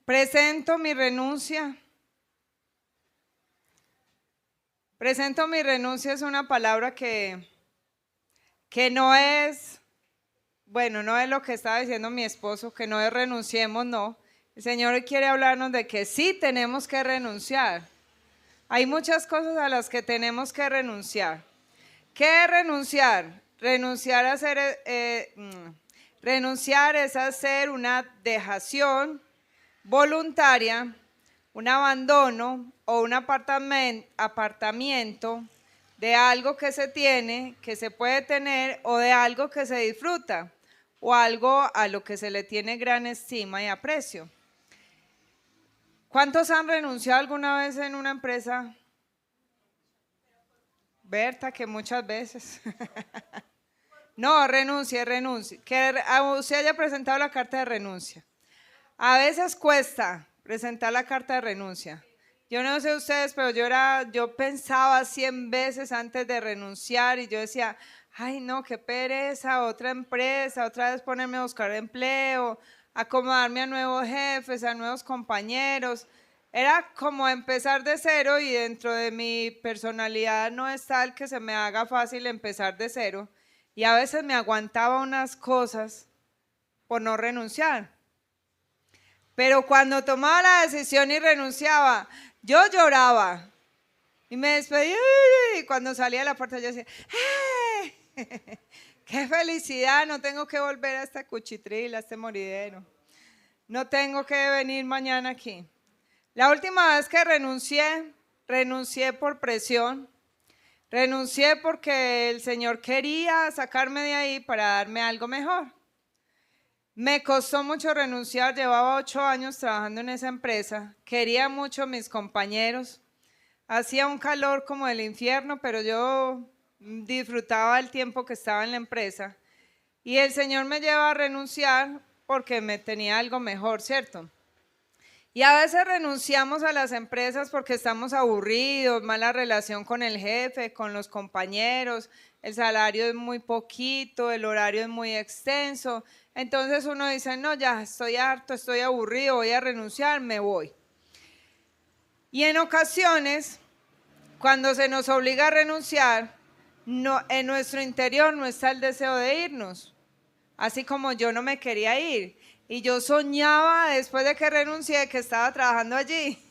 Presento mi renuncia. Presento mi renuncia es una palabra que no es, bueno, no es lo que estaba diciendo mi esposo, que no es renunciemos, no. El Señor quiere hablarnos de que sí tenemos que renunciar. Hay muchas cosas a las que tenemos que renunciar. ¿Qué es renunciar? Renunciar es hacer una dejación voluntaria, un abandono o un apartamiento de algo que se tiene, que se puede tener, o de algo que se disfruta, o algo a lo que se le tiene gran estima y aprecio. ¿Cuántos han renunciado alguna vez en una empresa? Berta, que muchas veces. No, renuncie. Que usted haya presentado la carta de renuncia. A veces cuesta presentar la carta de renuncia. Yo no sé ustedes, pero yo pensaba 100 veces antes de renunciar y yo decía, ay no, qué pereza, otra empresa, otra vez ponerme a buscar empleo, acomodarme a nuevos jefes, a nuevos compañeros. Era como empezar de cero y dentro de mi personalidad no es tal que se me haga fácil empezar de cero. Y a veces me aguantaba unas cosas por no renunciar. Pero cuando tomaba la decisión y renunciaba, yo lloraba y me despedí y cuando salía de la puerta yo decía, ¡hey! ¡Qué felicidad! No tengo que volver a este cuchitril, a este moridero. No tengo que venir mañana aquí. La última vez que renuncié por presión. Renuncié porque el Señor quería sacarme de ahí para darme algo mejor. Me costó mucho renunciar, llevaba 8 años trabajando en esa empresa, quería mucho a mis compañeros, hacía un calor como el infierno, pero yo disfrutaba el tiempo que estaba en la empresa y el Señor me lleva a renunciar porque me tenía algo mejor, ¿cierto? Y a veces renunciamos a las empresas porque estamos aburridos, mala relación con el jefe, con los compañeros, el salario es muy poquito, el horario es muy extenso. Entonces uno dice, no, ya estoy harto, estoy aburrido, voy a renunciar, me voy. Y en ocasiones, cuando se nos obliga a renunciar, en nuestro interior no está el deseo de irnos. Así como yo no me quería ir. Y yo soñaba después de que renuncié que estaba trabajando allí.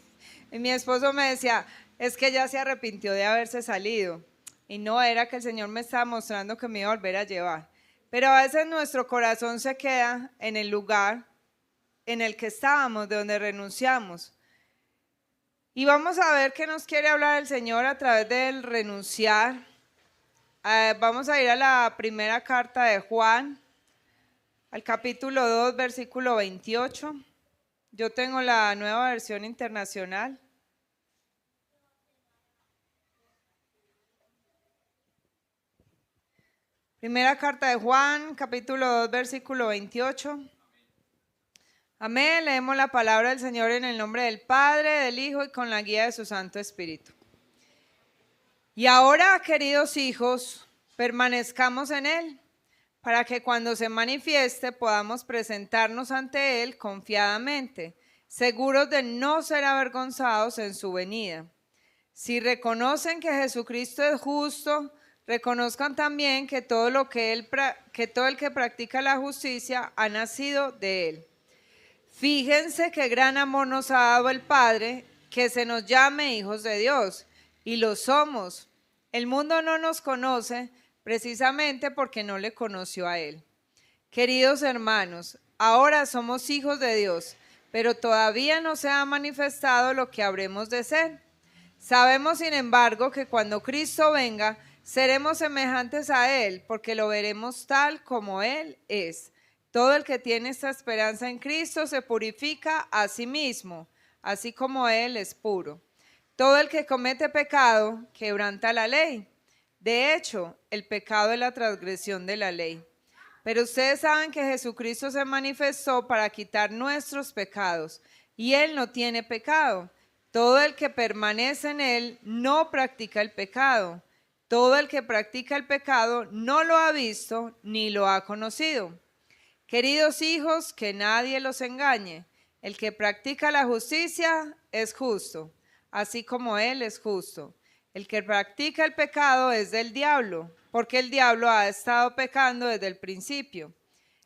Y mi esposo me decía, es que ya se arrepintió de haberse salido. Y no era que el Señor me estaba mostrando que me iba a volver a llevar. Pero a veces nuestro corazón se queda en el lugar en el que estábamos, de donde renunciamos. Y vamos a ver qué nos quiere hablar el Señor a través del renunciar. Vamos a ir a la primera carta de Juan, al capítulo 2, versículo 28. Yo tengo la nueva versión internacional. Primera carta de Juan, capítulo 2, versículo 28. Amén. Leemos la palabra del Señor en el nombre del Padre, del Hijo y con la guía de su Santo Espíritu. Y ahora, queridos hijos, permanezcamos en Él, para que cuando se manifieste podamos presentarnos ante Él confiadamente, seguros de no ser avergonzados en su venida. Si reconocen que Jesucristo es justo, reconozcan también que todo el que practica la justicia ha nacido de Él. Fíjense qué gran amor nos ha dado el Padre, que se nos llame hijos de Dios, y lo somos. El mundo no nos conoce precisamente porque no le conoció a Él. Queridos hermanos, ahora somos hijos de Dios, pero todavía no se ha manifestado lo que habremos de ser. Sabemos, sin embargo, que cuando Cristo venga, seremos semejantes a Él, porque lo veremos tal como Él es. Todo el que tiene esta esperanza en Cristo se purifica a sí mismo, así como Él es puro. Todo el que comete pecado quebranta la ley. De hecho, el pecado es la transgresión de la ley. Pero ustedes saben que Jesucristo se manifestó para quitar nuestros pecados, y Él no tiene pecado. Todo el que permanece en Él no practica el pecado. Todo el que practica el pecado no lo ha visto ni lo ha conocido. Queridos hijos, que nadie los engañe. El que practica la justicia es justo, así como Él es justo. El que practica el pecado es del diablo, porque el diablo ha estado pecando desde el principio.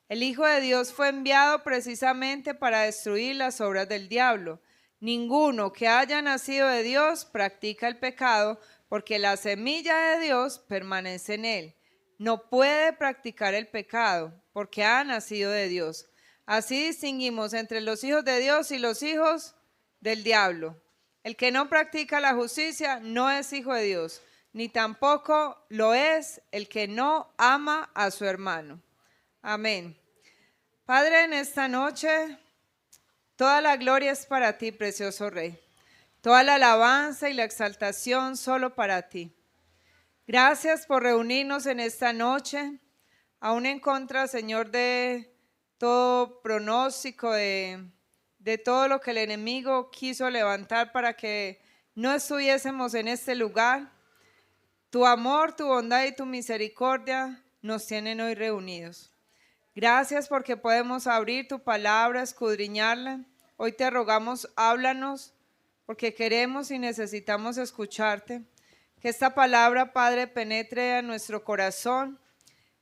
El Hijo de Dios fue enviado precisamente para destruir las obras del diablo. Ninguno que haya nacido de Dios practica el pecado, porque la semilla de Dios permanece en él. No puede practicar el pecado, porque ha nacido de Dios. Así distinguimos entre los hijos de Dios y los hijos del diablo. El que no practica la justicia no es hijo de Dios, ni tampoco lo es el que no ama a su hermano. Amén. Padre, en esta noche, toda la gloria es para ti, precioso Rey. Toda la alabanza y la exaltación solo para ti. Gracias por reunirnos en esta noche, aún en contra, Señor, de todo pronóstico, de todo lo que el enemigo quiso levantar para que no estuviésemos en este lugar. Tu amor, tu bondad y tu misericordia nos tienen hoy reunidos. Gracias porque podemos abrir tu palabra, escudriñarla. Hoy te rogamos, háblanos, porque queremos y necesitamos escucharte. Que esta palabra, Padre, penetre a nuestro corazón.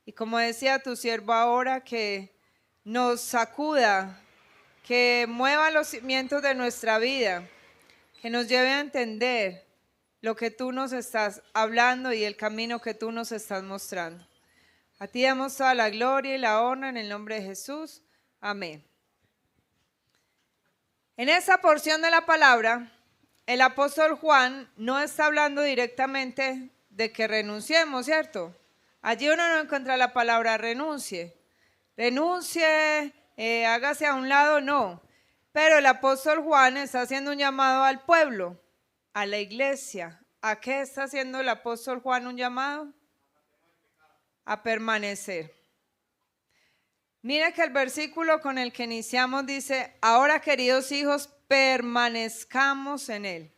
Y como decía tu siervo ahora, que nos sacuda, que mueva los cimientos de nuestra vida, que nos lleve a entender lo que tú nos estás hablando y el camino que tú nos estás mostrando. A ti damos toda la gloria y la honra en el nombre de Jesús. Amén. En esa porción de la palabra, el apóstol Juan no está hablando directamente de que renunciemos, ¿cierto? Allí uno no encuentra la palabra renuncie. Renuncie, hágase a un lado, no. Pero el apóstol Juan está haciendo un llamado al pueblo, a la iglesia. ¿A qué está haciendo el apóstol Juan un llamado? A permanecer. Mira que el versículo con el que iniciamos dice: ahora, queridos hijos, permanezcamos en él.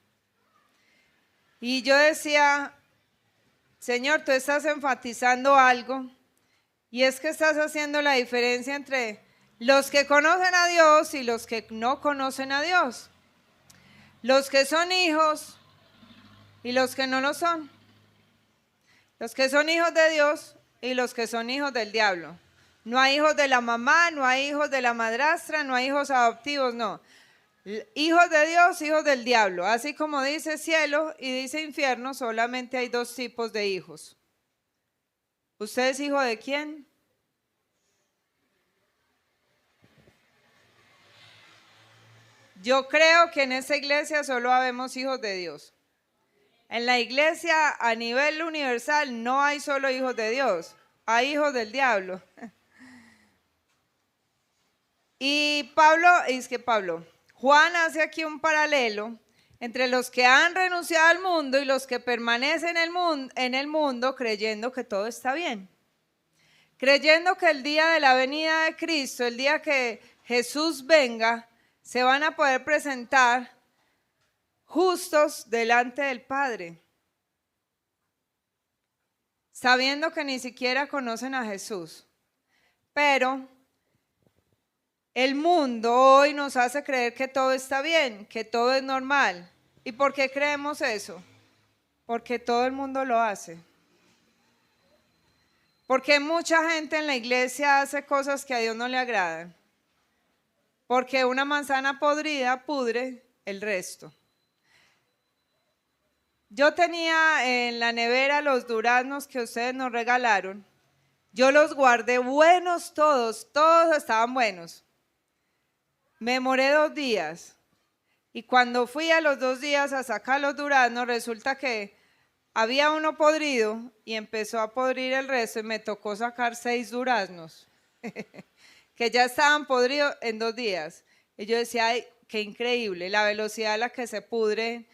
Y yo decía, Señor, tú estás enfatizando algo, y es que estás haciendo la diferencia entre los que conocen a Dios y los que no conocen a Dios, los que son hijos y los que no lo son, los que son hijos de Dios y los que son hijos del diablo. No hay hijos de la mamá, no hay hijos de la madrastra, no hay hijos adoptivos, no. Hijos de Dios, hijos del diablo. Así como dice cielo y dice infierno, solamente hay dos tipos de hijos. ¿Usted es hijo de quién? Yo creo que en esta iglesia solo habemos hijos de Dios. En la iglesia a nivel universal no hay solo hijos de Dios, hay hijos del diablo. Y Juan hace aquí un paralelo entre los que han renunciado al mundo y los que permanecen en el mundo creyendo que todo está bien. Creyendo que el día de la venida de Cristo, el día que Jesús venga, se van a poder presentar justos delante del Padre. Sabiendo que ni siquiera conocen a Jesús. Pero el mundo hoy nos hace creer que todo está bien, que todo es normal. ¿Y por qué creemos eso? Porque todo el mundo lo hace. Porque mucha gente en la iglesia hace cosas que a Dios no le agradan. Porque una manzana podrida pudre el resto. Yo tenía en la nevera los duraznos que ustedes nos regalaron. Yo los guardé buenos todos estaban buenos. Me demoré 2 días y cuando fui a los 2 días a sacar los duraznos, resulta que había uno podrido y empezó a podrir el resto y me tocó sacar 6 duraznos que ya estaban podridos en 2 días. Y yo decía, ay, qué increíble la velocidad a la que se pudren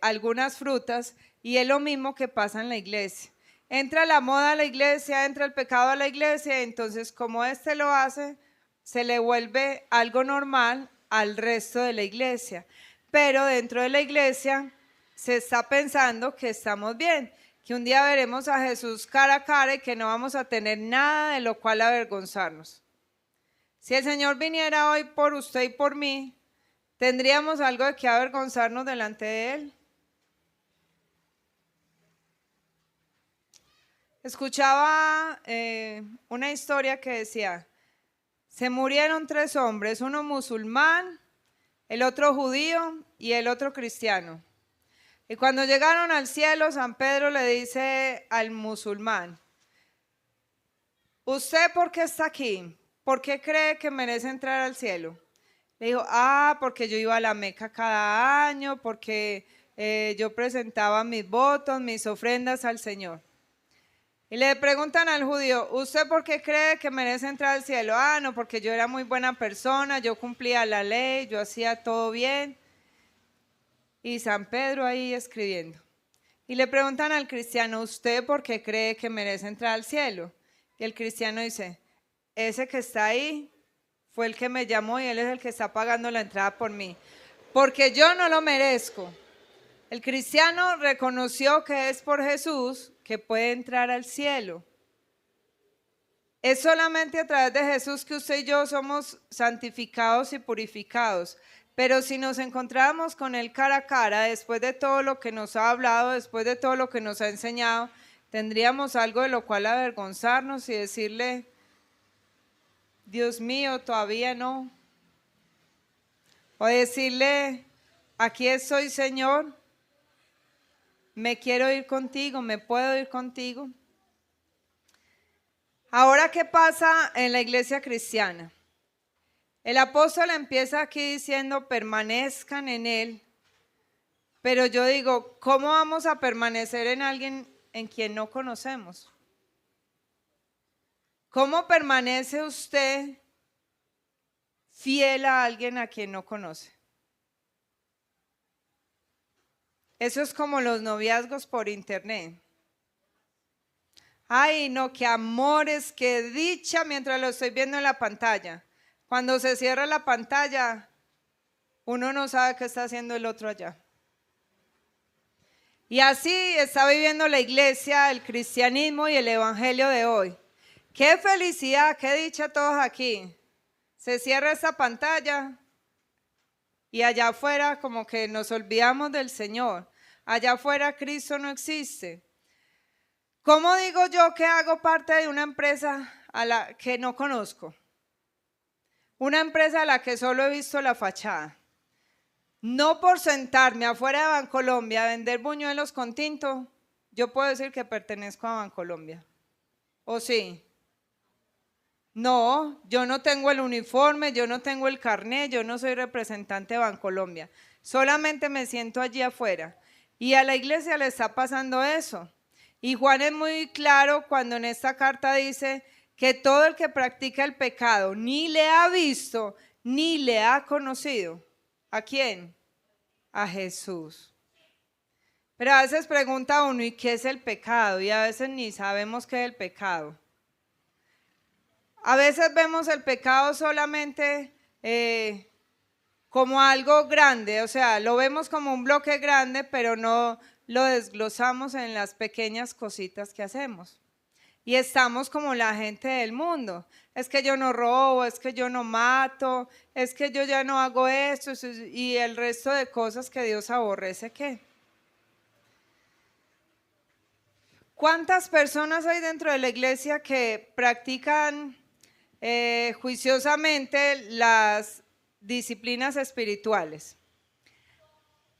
algunas frutas, y es lo mismo que pasa en la iglesia. Entra la moda a la iglesia, entra el pecado a la iglesia, entonces como este lo hace, se le vuelve algo normal al resto de la iglesia. Pero dentro de la iglesia se está pensando que estamos bien, que un día veremos a Jesús cara a cara y que no vamos a tener nada de lo cual avergonzarnos. Si el Señor viniera hoy por usted y por mí, ¿tendríamos algo de qué avergonzarnos delante de Él? Escuchaba una historia que decía, se murieron 3 hombres, uno musulmán, el otro judío y el otro cristiano. Y cuando llegaron al cielo, San Pedro le dice al musulmán, ¿usted por qué está aquí? ¿Por qué cree que merece entrar al cielo? Le dijo, porque yo iba a la Meca cada año, porque yo presentaba mis votos, mis ofrendas al Señor. Y le preguntan al judío, ¿usted por qué cree que merece entrar al cielo? No, porque yo era muy buena persona, yo cumplía la ley, yo hacía todo bien. Y San Pedro ahí escribiendo. Y le preguntan al cristiano, ¿usted por qué cree que merece entrar al cielo? Y el cristiano dice, ese que está ahí fue el que me llamó y él es el que está pagando la entrada por mí. Porque yo no lo merezco. El cristiano reconoció que es por Jesús que puede entrar al cielo. Es solamente a través de Jesús que usted y yo somos santificados y purificados. Pero si nos encontramos con Él cara a cara, después de todo lo que nos ha hablado, después de todo lo que nos ha enseñado, tendríamos algo de lo cual avergonzarnos y decirle, Dios mío, todavía no. O decirle, aquí estoy, Señor, me quiero ir contigo, me puedo ir contigo. Ahora, ¿qué pasa en la iglesia cristiana? El apóstol empieza aquí diciendo, permanezcan en Él. Pero yo digo, ¿cómo vamos a permanecer en alguien en quien no conocemos? ¿Cómo permanece usted fiel a alguien a quien no conoce? Eso es como los noviazgos por internet. Ay, no, qué amores, qué dicha mientras lo estoy viendo en la pantalla. Cuando se cierra la pantalla, uno no sabe qué está haciendo el otro allá. Y así está viviendo la iglesia, el cristianismo y el evangelio de hoy. Qué felicidad, qué dicha todos aquí. Se cierra esta pantalla y allá afuera como que nos olvidamos del Señor. Allá afuera Cristo no existe. ¿Cómo digo yo que hago parte de una empresa a la que no conozco? Una empresa a la que solo he visto la fachada. No por sentarme afuera de Bancolombia a vender buñuelos con tinto, yo puedo decir que pertenezco a Bancolombia. ¿O sí? No, yo no tengo el uniforme, yo no tengo el carnet, yo no soy representante de Bancolombia. Solamente me siento allí afuera. Y a la iglesia le está pasando eso. Y Juan es muy claro cuando en esta carta dice que todo el que practica el pecado ni le ha visto ni le ha conocido. ¿A quién? A Jesús. Pero a veces pregunta uno, ¿y qué es el pecado? Y a veces ni sabemos qué es el pecado. A veces vemos el pecado solamente como algo grande, o sea, lo vemos como un bloque grande, pero no lo desglosamos en las pequeñas cositas que hacemos. Y estamos como la gente del mundo. Es que yo no robo, es que yo no mato, es que yo ya no hago esto y el resto de cosas que Dios aborrece. ¿Qué? ¿Cuántas personas hay dentro de la iglesia que practican juiciosamente las disciplinas espirituales?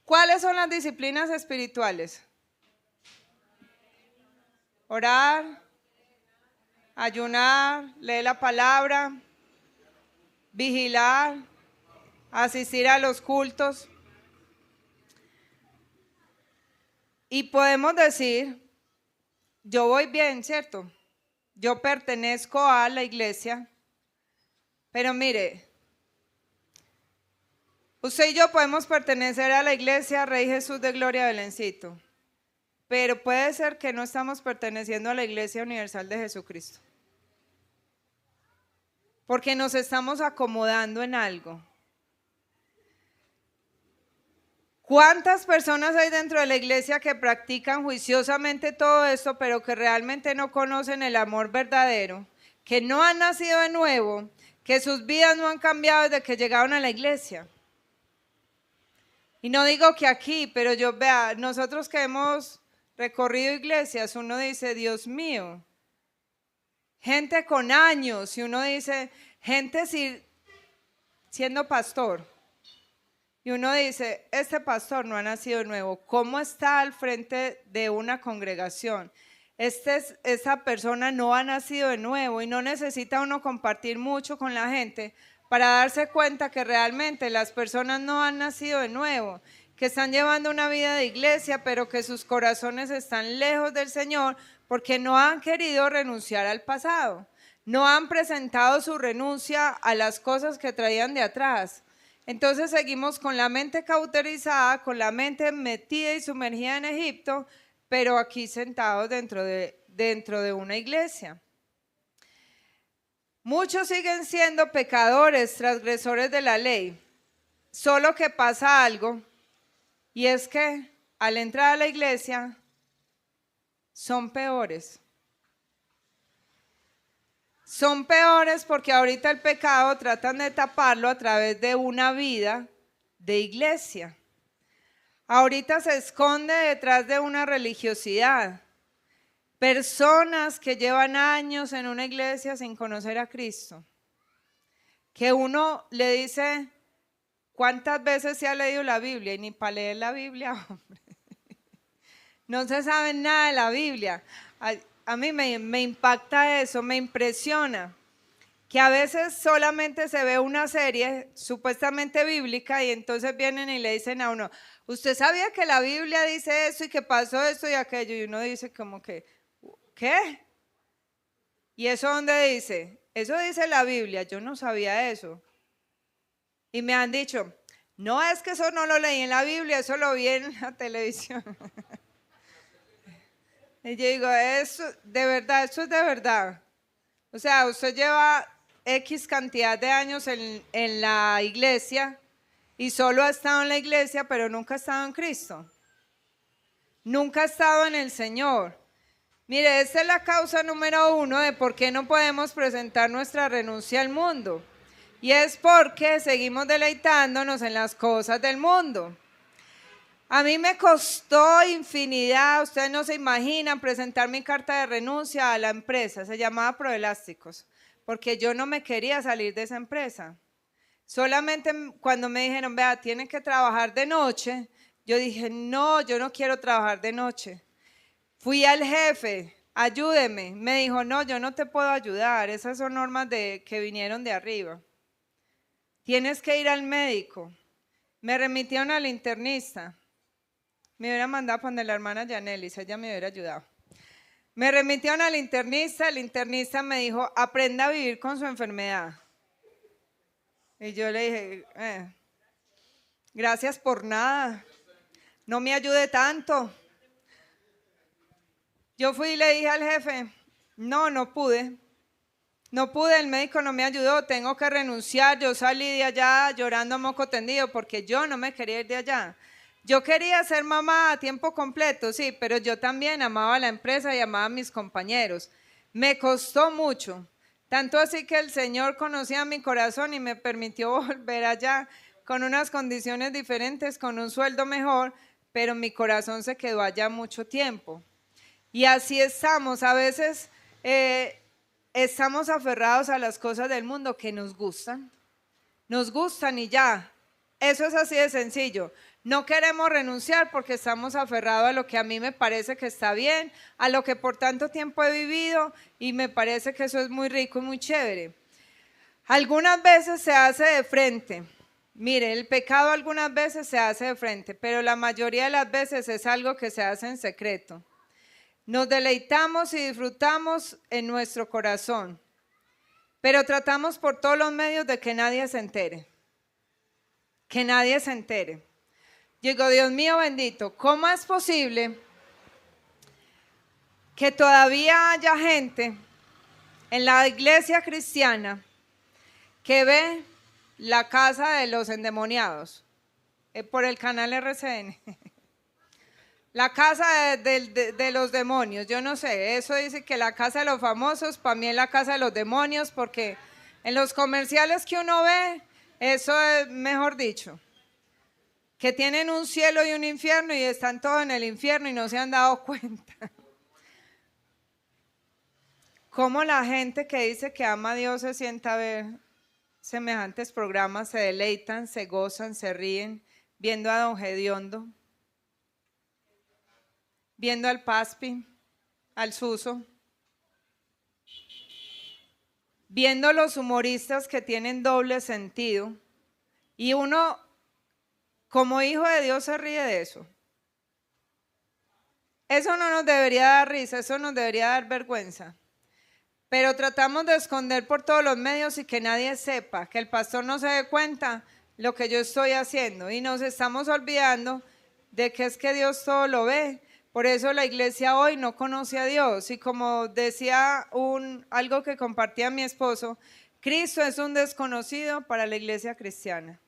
¿Cuáles son las disciplinas espirituales? Orar, ayunar, leer la palabra, vigilar, asistir a los cultos. Y podemos decir, yo voy bien, ¿cierto? Yo pertenezco a la iglesia, pero mire, usted y yo podemos pertenecer a la iglesia Rey Jesús de Gloria Belencito, pero puede ser que no estamos perteneciendo a la Iglesia Universal de Jesucristo, porque nos estamos acomodando en algo. ¿Cuántas personas hay dentro de la iglesia que practican juiciosamente todo esto, pero que realmente no conocen el amor verdadero, que no han nacido de nuevo, que sus vidas no han cambiado desde que llegaron a la iglesia. Y no digo que aquí, pero nosotros que hemos recorrido iglesias, uno dice, Dios mío, gente con años, y uno dice, gente siendo pastor. Y uno dice, este pastor no ha nacido de nuevo. ¿Cómo está al frente de una congregación? Esta persona no ha nacido de nuevo y no necesita uno compartir mucho con la gente para darse cuenta que realmente las personas no han nacido de nuevo, que están llevando una vida de iglesia, pero que sus corazones están lejos del Señor porque no han querido renunciar al pasado. No han presentado su renuncia a las cosas que traían de atrás. Entonces seguimos con la mente cauterizada, con la mente metida y sumergida en Egipto, pero aquí sentados dentro de una iglesia. Muchos siguen siendo pecadores, transgresores de la ley, solo que pasa algo, y es que al entrar a la iglesia son peores. Son peores porque ahorita el pecado tratan de taparlo a través de una vida de iglesia. Ahorita se esconde detrás de una religiosidad. Personas que llevan años en una iglesia sin conocer a Cristo. Que uno le dice, ¿cuántas veces se ha leído la Biblia? Y ni para leer la Biblia, hombre. No se sabe nada de la Biblia. A mí me impacta eso, me impresiona que a veces solamente se ve una serie supuestamente bíblica y entonces vienen y le dicen a uno, ¿usted sabía que la Biblia dice eso y que pasó esto y aquello? Y uno dice como que, ¿qué? ¿Y eso dónde dice? Eso dice la Biblia, yo no sabía eso. Y me han dicho, no, es que eso no lo leí en la Biblia, eso lo vi en la televisión. Y yo digo, eso es de verdad. O sea, usted lleva X cantidad de años en la iglesia y solo ha estado en la iglesia, pero nunca ha estado en Cristo. Nunca ha estado en el Señor. Mire, esta es la causa número 1 de por qué no podemos presentar nuestra renuncia al mundo. Y es porque seguimos deleitándonos en las cosas del mundo. A mí me costó infinidad, ustedes no se imaginan, presentar mi carta de renuncia a la empresa, se llamaba Proelásticos, porque yo no me quería salir de esa empresa. Solamente cuando me dijeron, vea, tienen que trabajar de noche, yo dije, no, yo no quiero trabajar de noche. Fui al jefe, ayúdeme, me dijo, no, yo no te puedo ayudar, esas son normas que vinieron de arriba. Tienes que ir al médico. Me remitieron al internista. Me hubiera mandado a poner la hermana Yanelis, ella me hubiera ayudado. Me remitieron al internista, el internista me dijo, aprenda a vivir con su enfermedad. Y yo le dije, gracias por nada, no me ayude tanto. Yo fui y le dije al jefe, no pude, el médico no me ayudó, tengo que renunciar. Yo salí de allá llorando a moco tendido porque yo no me quería ir de allá. Yo quería ser mamá a tiempo completo, sí, pero yo también amaba la empresa y amaba a mis compañeros. Me costó mucho, tanto así que el Señor conocía mi corazón y me permitió volver allá con unas condiciones diferentes, con un sueldo mejor, pero mi corazón se quedó allá mucho tiempo. Y así estamos, a veces estamos aferrados a las cosas del mundo que nos gustan y ya, eso es así de sencillo. No queremos renunciar porque estamos aferrados a lo que a mí me parece que está bien, a lo que por tanto tiempo he vivido y me parece que eso es muy rico y muy chévere. Algunas veces se hace de frente. Mire, el pecado algunas veces se hace de frente, pero la mayoría de las veces es algo que se hace en secreto. Nos deleitamos y disfrutamos en nuestro corazón, pero tratamos por todos los medios de que nadie se entere. Que nadie se entere. Digo, Dios mío bendito, ¿cómo es posible que todavía haya gente en la iglesia cristiana que ve La Casa de los Endemoniados por el canal RCN? La casa de los demonios, yo no sé, eso dice que la casa de los famosos, para mí es la casa de los demonios porque En los comerciales que uno ve, eso es mejor dicho, que tienen un cielo y un infierno y están todos en el infierno y no se han dado cuenta. Cómo la gente que dice que ama a Dios se sienta a ver semejantes programas, se deleitan, se gozan, se ríen, viendo a Don Gediondo, viendo al Paspi, al Suso, viendo los humoristas que tienen doble sentido, y uno como hijo de Dios se ríe de eso. Eso no nos debería dar risa, eso nos debería dar vergüenza. Pero tratamos de esconder por todos los medios y que nadie sepa, que el pastor no se dé cuenta lo que yo estoy haciendo. Y nos estamos olvidando de que es que Dios todo lo ve. Por eso la iglesia hoy no conoce a Dios. Y como decía algo que compartía mi esposo, Cristo es un desconocido para la iglesia cristiana.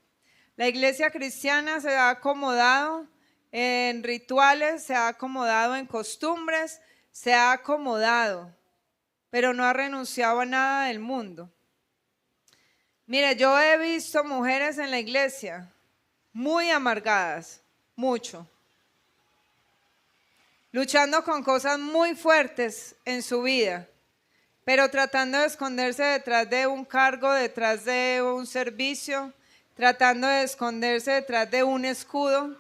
La iglesia cristiana se ha acomodado en rituales, se ha acomodado en costumbres, se ha acomodado, pero no ha renunciado a nada del mundo. Mire, yo he visto mujeres en la iglesia muy amargadas, mucho, luchando con cosas muy fuertes en su vida, pero tratando de esconderse detrás de un cargo, detrás de un servicio, tratando de esconderse detrás de un escudo,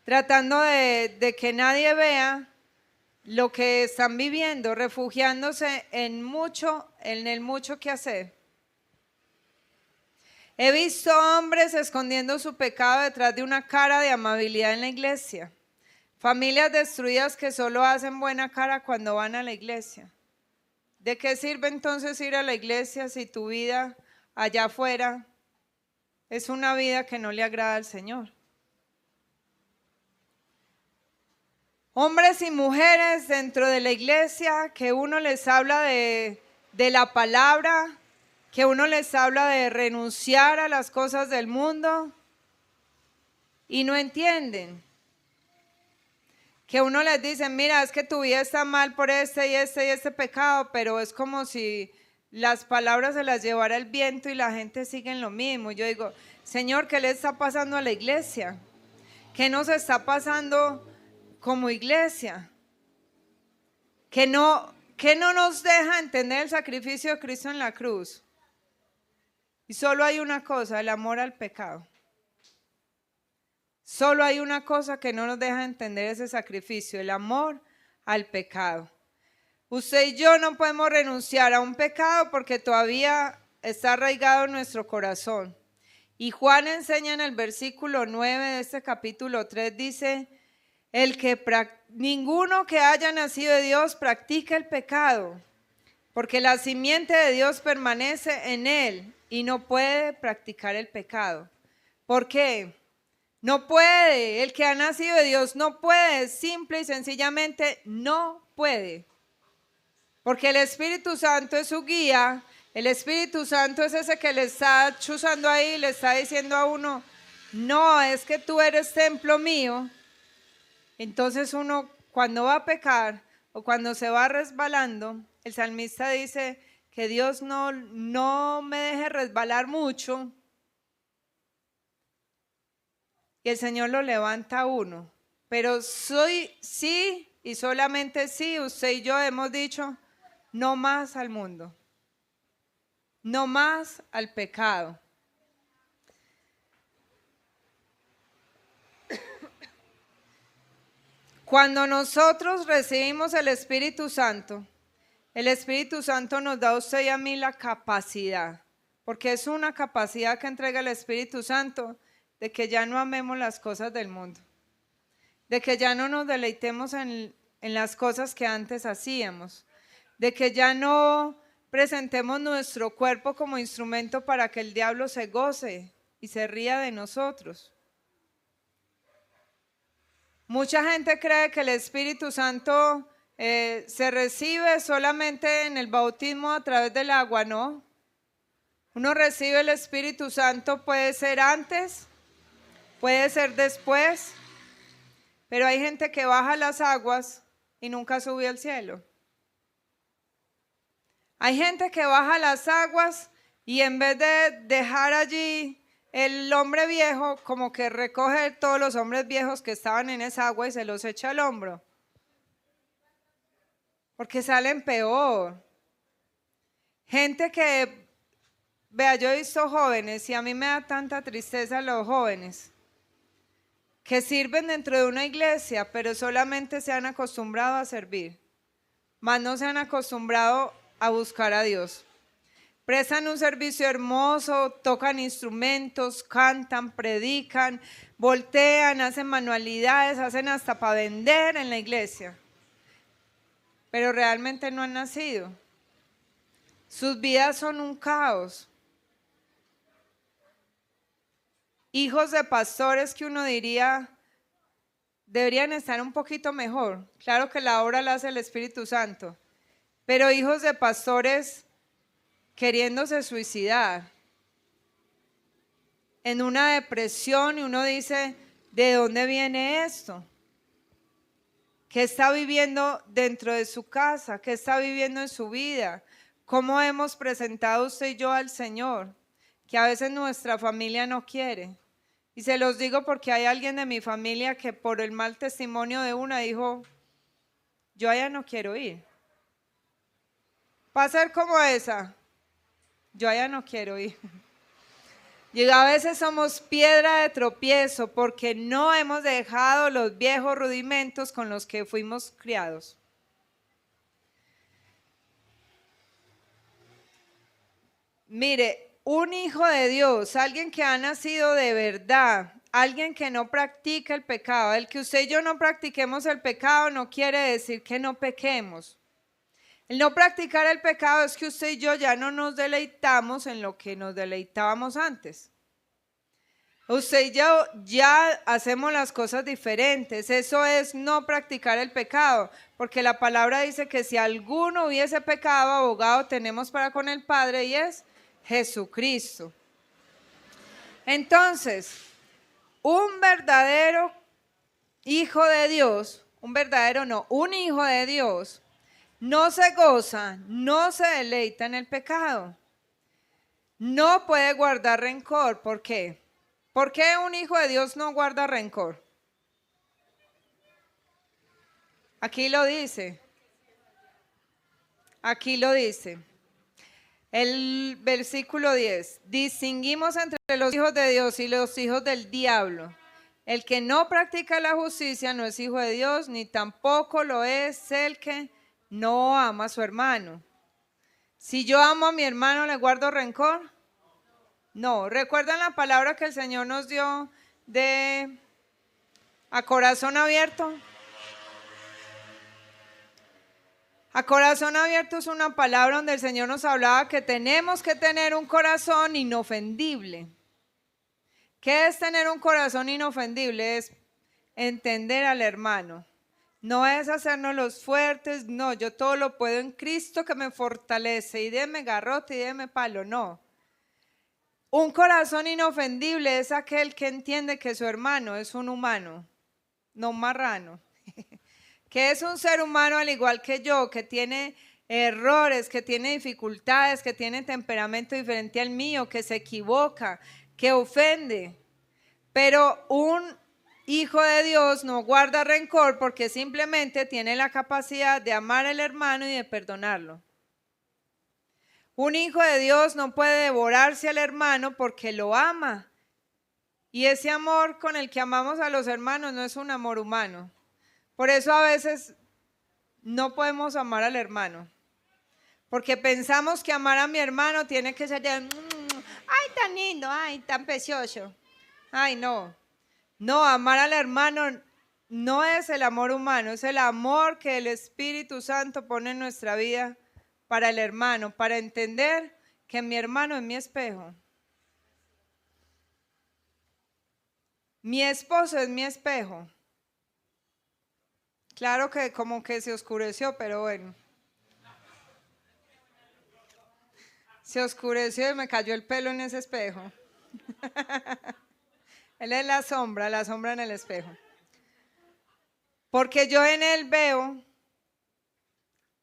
tratando de que nadie vea lo que están viviendo, refugiándose en el mucho que hacer. He visto hombres escondiendo su pecado detrás de una cara de amabilidad en la iglesia. Familias destruidas que solo hacen buena cara cuando van a la iglesia. ¿De qué sirve entonces ir a la iglesia si tu vida allá afuera es una vida que no le agrada al Señor? Hombres y mujeres dentro de la iglesia que uno les habla de la palabra, que uno les habla de renunciar a las cosas del mundo y no entienden. Que uno les dice, mira, es que tu vida está mal por este y este pecado, pero es como si las palabras se las llevara el viento y la gente sigue en lo mismo. Yo digo, Señor, ¿qué le está pasando a la iglesia? ¿Qué nos está pasando como iglesia? ¿Qué no nos deja entender el sacrificio de Cristo en la cruz? Y solo hay una cosa, el amor al pecado. Solo hay una cosa que no nos deja entender ese sacrificio, el amor al pecado. Usted y yo no podemos renunciar a un pecado porque todavía está arraigado en nuestro corazón. Y Juan enseña en el versículo 9 de este capítulo 3, dice, ninguno que haya nacido de Dios practica el pecado, porque la simiente de Dios permanece en él y no puede practicar el pecado. ¿Por qué? No puede, el que ha nacido de Dios no puede, simple y sencillamente no puede. Porque el Espíritu Santo es su guía, el Espíritu Santo es ese que le está chuzando ahí, le está diciendo a uno, no, es que tú eres templo mío. Entonces uno cuando va a pecar o cuando se va resbalando, el salmista dice que Dios no me deje resbalar mucho. Y el Señor lo levanta a uno. Pero sí y solamente sí, usted y yo hemos dicho, no más al mundo. No más al pecado. Cuando nosotros recibimos el Espíritu Santo nos da a usted y a mí la capacidad, porque es una capacidad que entrega el Espíritu Santo de que ya no amemos las cosas del mundo, de que ya no nos deleitemos en las cosas que antes hacíamos, de que ya no presentemos nuestro cuerpo como instrumento para que el diablo se goce y se ría de nosotros. Mucha gente cree que el Espíritu Santo se recibe solamente en el bautismo a través del agua, ¿no? Uno recibe el Espíritu Santo, puede ser antes, puede ser después, pero hay gente que baja las aguas y nunca sube al cielo. Hay gente que baja las aguas Y en vez de dejar allí el hombre viejo, como que recoge todos los hombres viejos que estaban en esa agua y se los echa al hombro. Porque salen peor. Gente que, vea, yo he visto jóvenes y a mí me da tanta tristeza los jóvenes que sirven dentro de una iglesia, pero solamente se han acostumbrado a servir, más no se han acostumbrado a buscar a Dios. Prestan un servicio hermoso, tocan instrumentos, cantan, predican, voltean, hacen manualidades, hacen hasta para vender en la iglesia, pero realmente no han nacido. Sus vidas son un caos. Hijos de pastores que uno diría deberían estar un poquito mejor. Claro que la obra la hace el Espíritu Santo, pero hijos de pastores queriéndose suicidar, en una depresión, y uno dice, ¿de dónde viene esto? ¿Qué está viviendo dentro de su casa? ¿Qué está viviendo en su vida? ¿Cómo hemos presentado usted y yo al Señor? Que a veces nuestra familia no quiere. Y se los digo porque hay alguien de mi familia que por el mal testimonio de una dijo, yo allá no quiero ir. Va a ser como esa, yo allá no quiero ir. Y a veces somos piedra de tropiezo porque no hemos dejado los viejos rudimentos con los que fuimos criados. Mire, un hijo de Dios, alguien que ha nacido de verdad, alguien que no practica el pecado, el que usted y yo no practiquemos el pecado no quiere decir que no pequemos. El no practicar el pecado es que usted y yo ya no nos deleitamos en lo que nos deleitábamos antes. Usted y yo ya hacemos las cosas diferentes. Eso es no practicar el pecado, porque la palabra dice que si alguno hubiese pecado, abogado tenemos para con el Padre y es Jesucristo. Entonces, un verdadero hijo de Dios, un hijo de Dios, no se goza, no se deleita en el pecado. No puede guardar rencor. ¿Por qué? ¿Por qué un hijo de Dios no guarda rencor? Aquí lo dice. Aquí lo dice. El versículo 10. Distinguimos entre los hijos de Dios y los hijos del diablo. El que no practica la justicia no es hijo de Dios, ni tampoco lo es el que no ama a su hermano. Si yo amo a mi hermano, ¿le guardo rencor? No. ¿Recuerdan la palabra que el Señor nos dio de a corazón abierto? A corazón abierto es una palabra donde el Señor nos hablaba que tenemos que tener un corazón inofendible. ¿Qué es tener un corazón inofendible? Es entender al hermano. No es hacernos los fuertes, no, yo todo lo puedo en Cristo que me fortalece, y deme garrote y deme palo, no. Un corazón inofendible es aquel que entiende que su hermano es un humano, no un marrano, que es un ser humano al igual que yo, que tiene errores, que tiene dificultades, que tiene temperamento diferente al mío, que se equivoca, que ofende, pero un hijo de Dios no guarda rencor porque simplemente tiene la capacidad de amar al hermano y de perdonarlo. Un hijo de Dios no puede devorarse al hermano porque lo ama. Y ese amor con el que amamos a los hermanos no es un amor humano. Por eso a veces no podemos amar al hermano. Porque pensamos que amar a mi hermano tiene que ser ay, tan lindo, ay, tan precioso. Ay, no. No, amar al hermano no es el amor humano, es el amor que el Espíritu Santo pone en nuestra vida para el hermano, para entender que mi hermano es mi espejo. Mi esposo es mi espejo. Claro que como que se oscureció, pero bueno. Se oscureció y me cayó el pelo en ese espejo. Él es la sombra en el espejo. Porque yo en él veo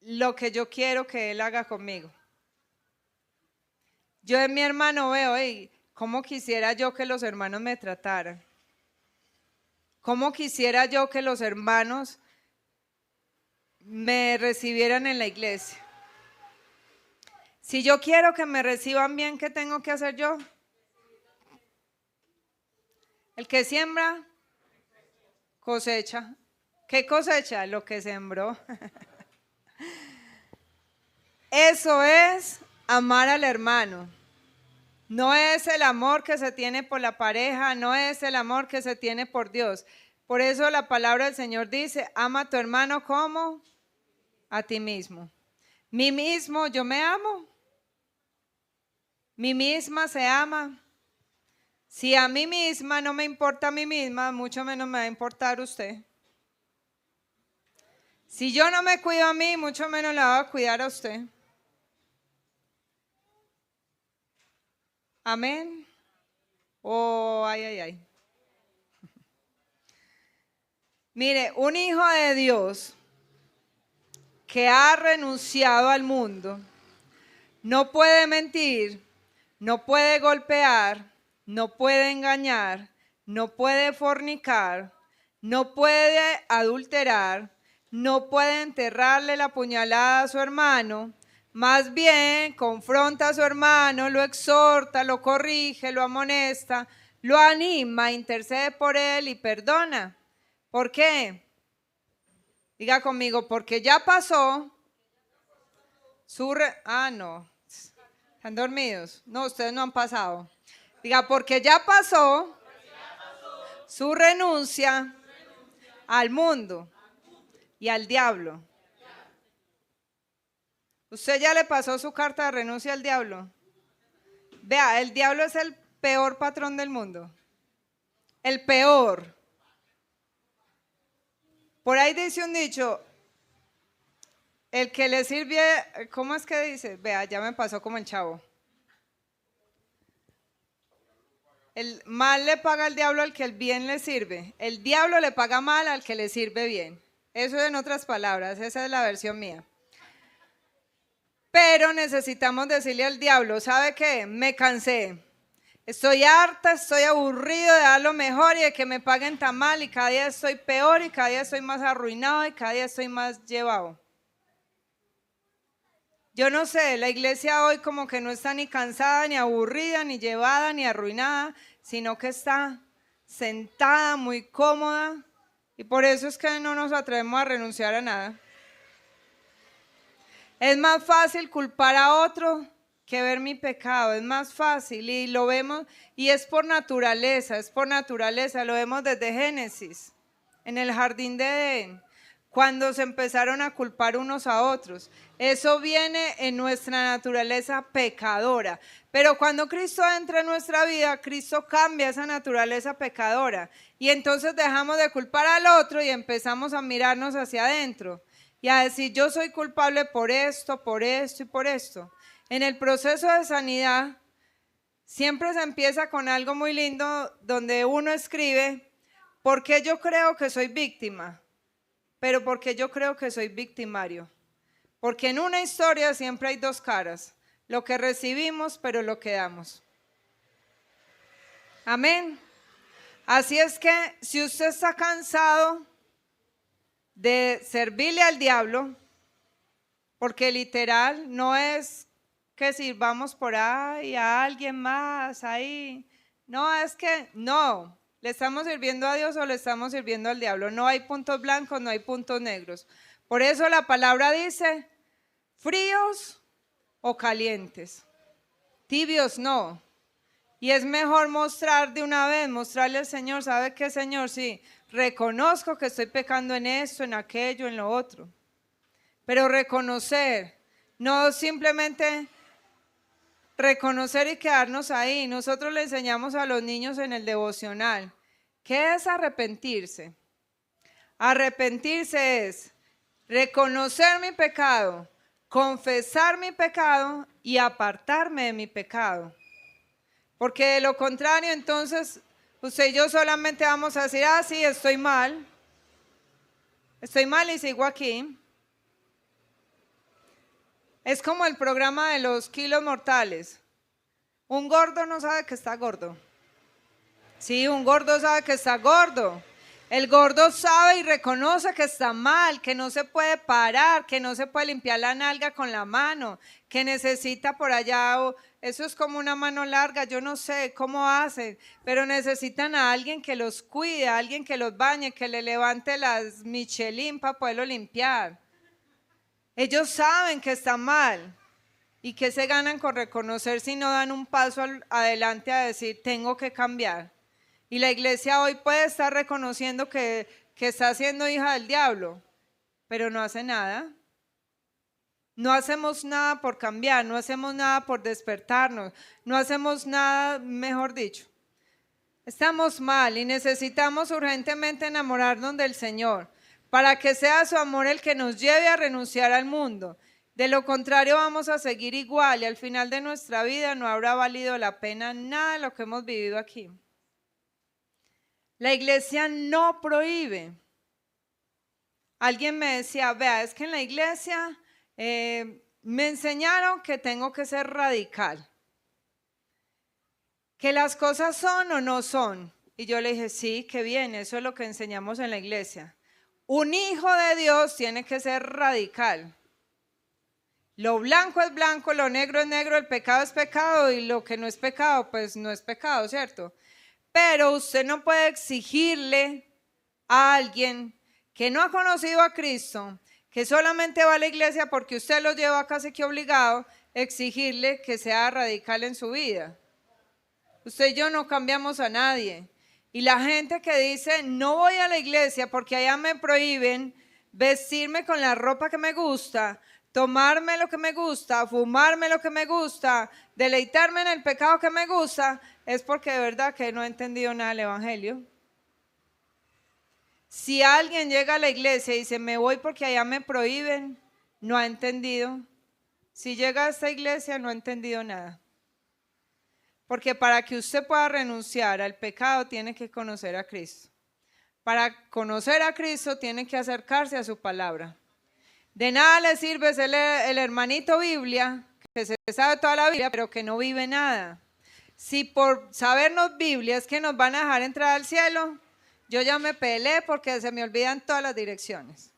lo que yo quiero que él haga conmigo. Yo en mi hermano veo, hey, cómo quisiera yo que los hermanos me trataran. Cómo quisiera yo que los hermanos me recibieran en la iglesia. Si yo quiero que me reciban bien, ¿qué tengo que hacer yo? El que siembra, cosecha. ¿Qué cosecha? Lo que sembró. Eso es amar al hermano. No es el amor que se tiene por la pareja, no es el amor que se tiene por Dios. Por eso la palabra del Señor dice, ama a tu hermano como a ti mismo. Mí mismo, yo me amo. Mí misma se ama. Si a mí misma no me importa a mí misma, mucho menos me va a importar usted. Si yo no me cuido a mí, mucho menos la va a cuidar a usted. Amén. Oh, ay, ay, ay. Mire, un hijo de Dios que ha renunciado al mundo no puede mentir, no puede golpear, no puede engañar, no puede fornicar, no puede adulterar, no puede enterrarle la puñalada a su hermano. Más bien confronta a su hermano, lo exhorta, lo corrige, lo amonesta, lo anima, intercede por él y perdona. ¿Por qué? Diga conmigo, porque ya pasó no, ¿están dormidos? No, ustedes no han pasado. Diga, porque ya pasó su renuncia al mundo y al diablo. ¿Usted ya le pasó su carta de renuncia al diablo? Vea, el diablo es el peor patrón del mundo. El peor. Por ahí dice un dicho, el que le sirve, ¿cómo es que dice? Vea, ya me pasó como el chavo. El mal le paga al diablo al que el bien le sirve. El diablo le paga mal al que le sirve bien. Eso en otras palabras, esa es la versión mía. Pero necesitamos decirle al diablo, ¿sabe qué? Me cansé. Estoy harta, estoy aburrido de dar lo mejor y de que me paguen tan mal y cada día estoy peor y cada día estoy más arruinado y cada día estoy más llevado. Yo no sé, la iglesia hoy como que no está ni cansada, ni aburrida, ni llevada, ni arruinada, sino que está sentada, muy cómoda y por eso es que no nos atrevemos a renunciar a nada. Es más fácil culpar a otro que ver mi pecado, es más fácil y lo vemos y es por naturaleza, lo vemos desde Génesis, en el jardín de Edén, cuando se empezaron a culpar unos a otros. Eso viene en nuestra naturaleza pecadora, pero cuando Cristo entra en nuestra vida, Cristo cambia esa naturaleza pecadora y entonces dejamos de culpar al otro y empezamos a mirarnos hacia adentro y a decir yo soy culpable por esto y por esto. En el proceso de sanidad siempre se empieza con algo muy lindo donde uno escribe ¿por qué yo creo que soy víctima? Pero ¿por qué yo creo que soy victimario? Porque en una historia siempre hay dos caras, lo que recibimos pero lo que damos. Amén. Así es que si usted está cansado de servirle al diablo, porque literal no es que sirvamos por ahí a alguien más ahí. No, es que no, le estamos sirviendo a Dios o le estamos sirviendo al diablo. No hay puntos blancos, no hay puntos negros. Por eso la palabra dice, fríos o calientes, tibios no. Y es mejor mostrar de una vez, mostrarle al Señor, ¿sabe qué, Señor? Sí, reconozco que estoy pecando en esto, en aquello, en lo otro. Pero reconocer, no simplemente reconocer y quedarnos ahí. Nosotros le enseñamos a los niños en el devocional. ¿Qué es arrepentirse? Arrepentirse es reconocer mi pecado, confesar mi pecado y apartarme de mi pecado. Porque de lo contrario, entonces, usted y yo solamente vamos a decir, sí, estoy mal y sigo aquí. Es como el programa de los kilos mortales. Un gordo no sabe que está gordo. Sí, un gordo sabe que está gordo. El gordo sabe y reconoce que está mal, que no se puede parar, que no se puede limpiar la nalga con la mano, que necesita por allá, eso es como una mano larga, yo no sé cómo hacen, pero necesitan a alguien que los cuide, a alguien que los bañe, que le levante las Michelin para poderlo limpiar. Ellos saben que está mal y que se ganan con reconocer si no dan un paso adelante a decir, tengo que cambiar. Y la iglesia hoy puede estar reconociendo que está siendo hija del diablo, pero no hace nada. No hacemos nada por cambiar, no hacemos nada por despertarnos, no hacemos nada, mejor dicho. Estamos mal y necesitamos urgentemente enamorarnos del Señor para que sea su amor el que nos lleve a renunciar al mundo. De lo contrario vamos a seguir igual y al final de nuestra vida no habrá valido la pena nada de lo que hemos vivido aquí. La iglesia no prohíbe. Alguien me decía, vea, es que en la iglesia me enseñaron que tengo que ser radical. Que las cosas son o no son. Y yo le dije, sí, qué bien, eso es lo que enseñamos en la iglesia. Un hijo de Dios tiene que ser radical. Lo blanco es blanco, lo negro es negro, el pecado es pecado y lo que no es pecado, pues no es pecado, ¿cierto? Pero usted no puede exigirle a alguien que no ha conocido a Cristo, que solamente va a la iglesia porque usted lo lleva casi que obligado, exigirle que sea radical en su vida. Usted y yo no cambiamos a nadie. Y la gente que dice, no voy a la iglesia porque allá me prohíben vestirme con la ropa que me gusta, tomarme lo que me gusta, fumarme lo que me gusta, deleitarme en el pecado que me gusta, es porque de verdad que no he entendido nada del evangelio. Si alguien llega a la iglesia y dice, me voy porque allá me prohíben, no ha entendido. Si llega a esta iglesia, no ha entendido nada. Porque para que usted pueda renunciar al pecado, tiene que conocer a Cristo. Para conocer a Cristo, tiene que acercarse a su palabra. De nada le sirve ser el hermanito Biblia, que se sabe toda la Biblia, pero que no vive nada. Si por sabernos Biblia es que nos van a dejar entrar al cielo, yo ya me peleé porque se me olvidan todas las direcciones.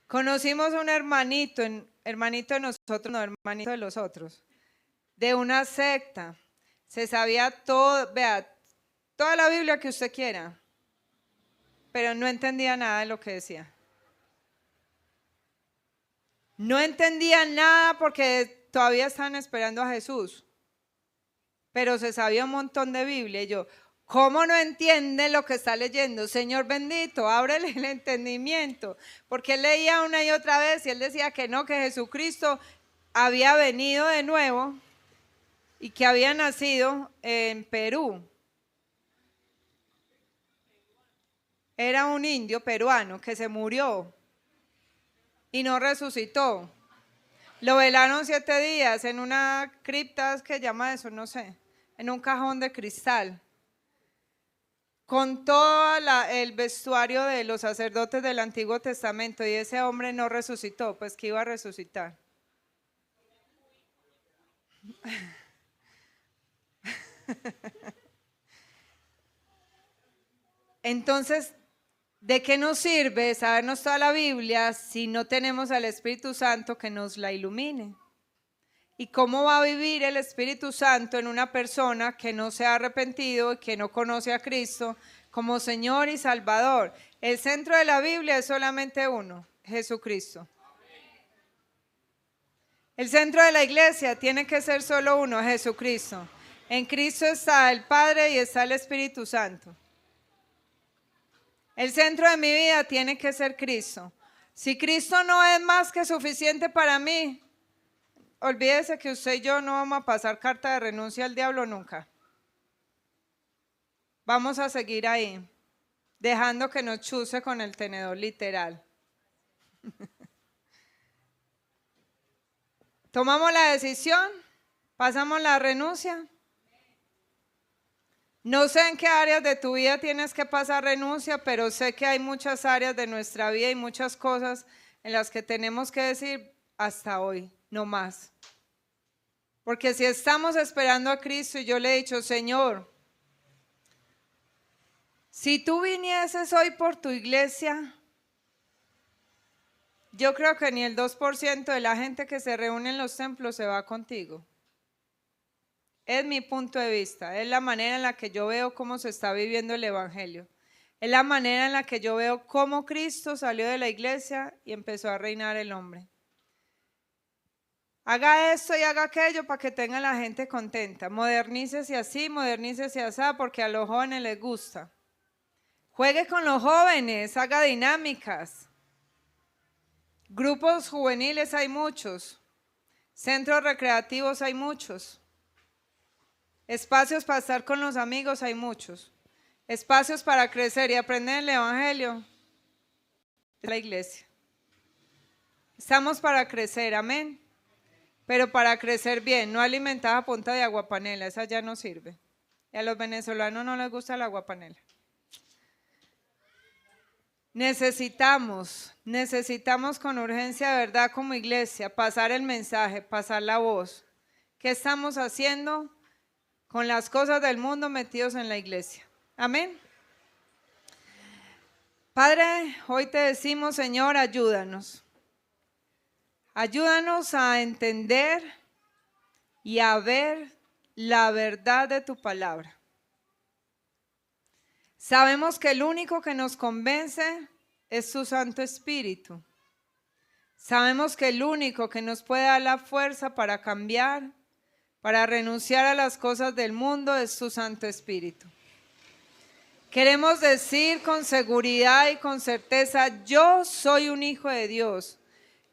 Conocimos un hermanito de nosotros, no hermanito de los otros, de una secta. Se sabía todo, vea, toda la Biblia que usted quiera, pero no entendía nada de lo que decía. No entendía nada porque todavía estaban esperando a Jesús, pero se sabía un montón de Biblia. Y yo, ¿cómo no entiende lo que está leyendo? Señor bendito, ábrele el entendimiento. Porque él leía una y otra vez y él decía que no, que Jesucristo había venido de nuevo y que había nacido en Perú. Era un indio peruano que se murió y no resucitó. Lo velaron 7 días en una cripta, ¿qué llama eso? No sé, en un cajón de cristal, con todo el vestuario de los sacerdotes del Antiguo Testamento, y ese hombre no resucitó, pues que iba a resucitar. Entonces, ¿de qué nos sirve sabernos toda la Biblia si no tenemos al Espíritu Santo que nos la ilumine? ¿Y cómo va a vivir el Espíritu Santo en una persona que no se ha arrepentido y que no conoce a Cristo como Señor y Salvador? El centro de la Biblia es solamente uno, Jesucristo. El centro de la iglesia tiene que ser solo uno, Jesucristo. En Cristo está el Padre y está el Espíritu Santo. El centro de mi vida tiene que ser Cristo. Si Cristo no es más que suficiente para mí, olvídese que usted y yo no vamos a pasar carta de renuncia al diablo nunca. Vamos a seguir ahí, dejando que nos chuse con el tenedor literal. Tomamos la decisión, pasamos la renuncia. No sé en qué áreas de tu vida tienes que pasar renuncia, pero sé que hay muchas áreas de nuestra vida y muchas cosas en las que tenemos que decir hasta hoy, no más. Porque si estamos esperando a Cristo y yo le he dicho, Señor, si tú vinieses hoy por tu iglesia, yo creo que ni el 2% de la gente que se reúne en los templos se va contigo. Es mi punto de vista, es la manera en la que yo veo cómo se está viviendo el evangelio. Es la manera en la que yo veo cómo Cristo salió de la iglesia y empezó a reinar el hombre. Haga esto y haga aquello para que tenga la gente contenta. Modernícese así, modernícese así, porque a los jóvenes les gusta. Juegue con los jóvenes, haga dinámicas. Grupos juveniles hay muchos. Centros recreativos hay muchos. Espacios para estar con los amigos hay muchos. Espacios para crecer y aprender el evangelio es la iglesia. Estamos para crecer, amén. Pero para crecer bien, no alimentada a punta de aguapanela, esa ya no sirve. Y a los venezolanos no les gusta la aguapanela. Necesitamos con urgencia, de verdad, como iglesia, pasar el mensaje, pasar la voz. ¿Qué estamos haciendo con las cosas del mundo metidos en la iglesia? Amén. Padre, hoy te decimos, Señor, ayúdanos. Ayúdanos a entender y a ver la verdad de tu palabra. Sabemos que el único que nos convence es tu Santo Espíritu. Sabemos que el único que nos puede dar la fuerza para cambiar, para renunciar a las cosas del mundo, es tu Santo Espíritu. Queremos decir con seguridad y con certeza, yo soy un hijo de Dios.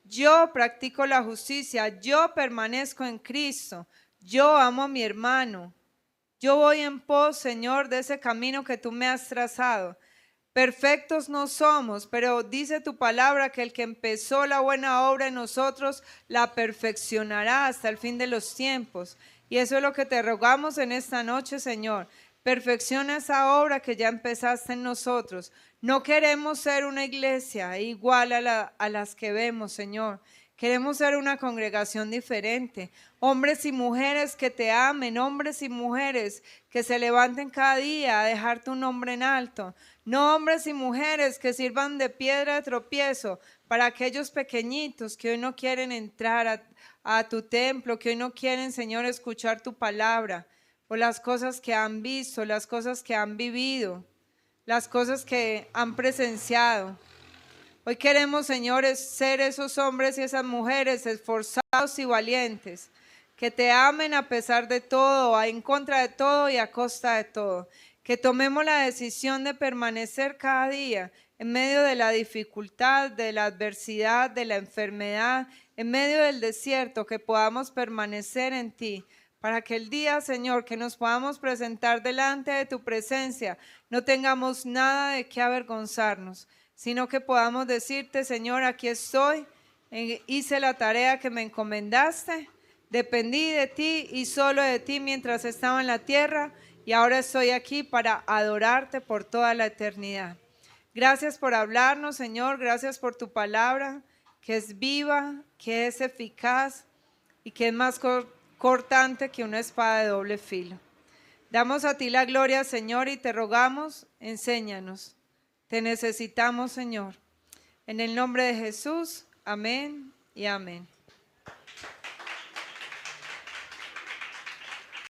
Yo practico la justicia, yo permanezco en Cristo, yo amo a mi hermano. Yo voy en pos, Señor, de ese camino que tú me has trazado. Perfectos no somos, pero dice tu palabra que el que empezó la buena obra en nosotros la perfeccionará hasta el fin de los tiempos. Y eso es lo que te rogamos en esta noche, Señor. Perfecciona esa obra que ya empezaste en nosotros. No queremos ser una iglesia igual a las que vemos, Señor. Queremos ser una congregación diferente. Hombres y mujeres que te amen, hombres y mujeres que se levanten cada día a dejar tu nombre en alto. No hombres y mujeres que sirvan de piedra de tropiezo para aquellos pequeñitos que hoy no quieren entrar a tu templo, que hoy no quieren, Señor, escuchar tu palabra, por las cosas que han visto, las cosas que han vivido, las cosas que han presenciado. Hoy queremos, señores, ser esos hombres y esas mujeres esforzados y valientes, que te amen a pesar de todo, en contra de todo y a costa de todo. Que tomemos la decisión de permanecer cada día en medio de la dificultad, de la adversidad, de la enfermedad, en medio del desierto, que podamos permanecer en ti. Para que el día, Señor, que nos podamos presentar delante de tu presencia, no tengamos nada de qué avergonzarnos, sino que podamos decirte, Señor, aquí estoy, hice la tarea que me encomendaste, dependí de ti y solo de ti mientras estaba en la tierra, y ahora estoy aquí para adorarte por toda la eternidad. Gracias por hablarnos, Señor, gracias por tu palabra, que es viva, que es eficaz y que es más cortante que una espada de doble filo. Damos a ti la gloria, Señor, y te rogamos, enséñanos. Te necesitamos, Señor. En el nombre de Jesús, amén y amén.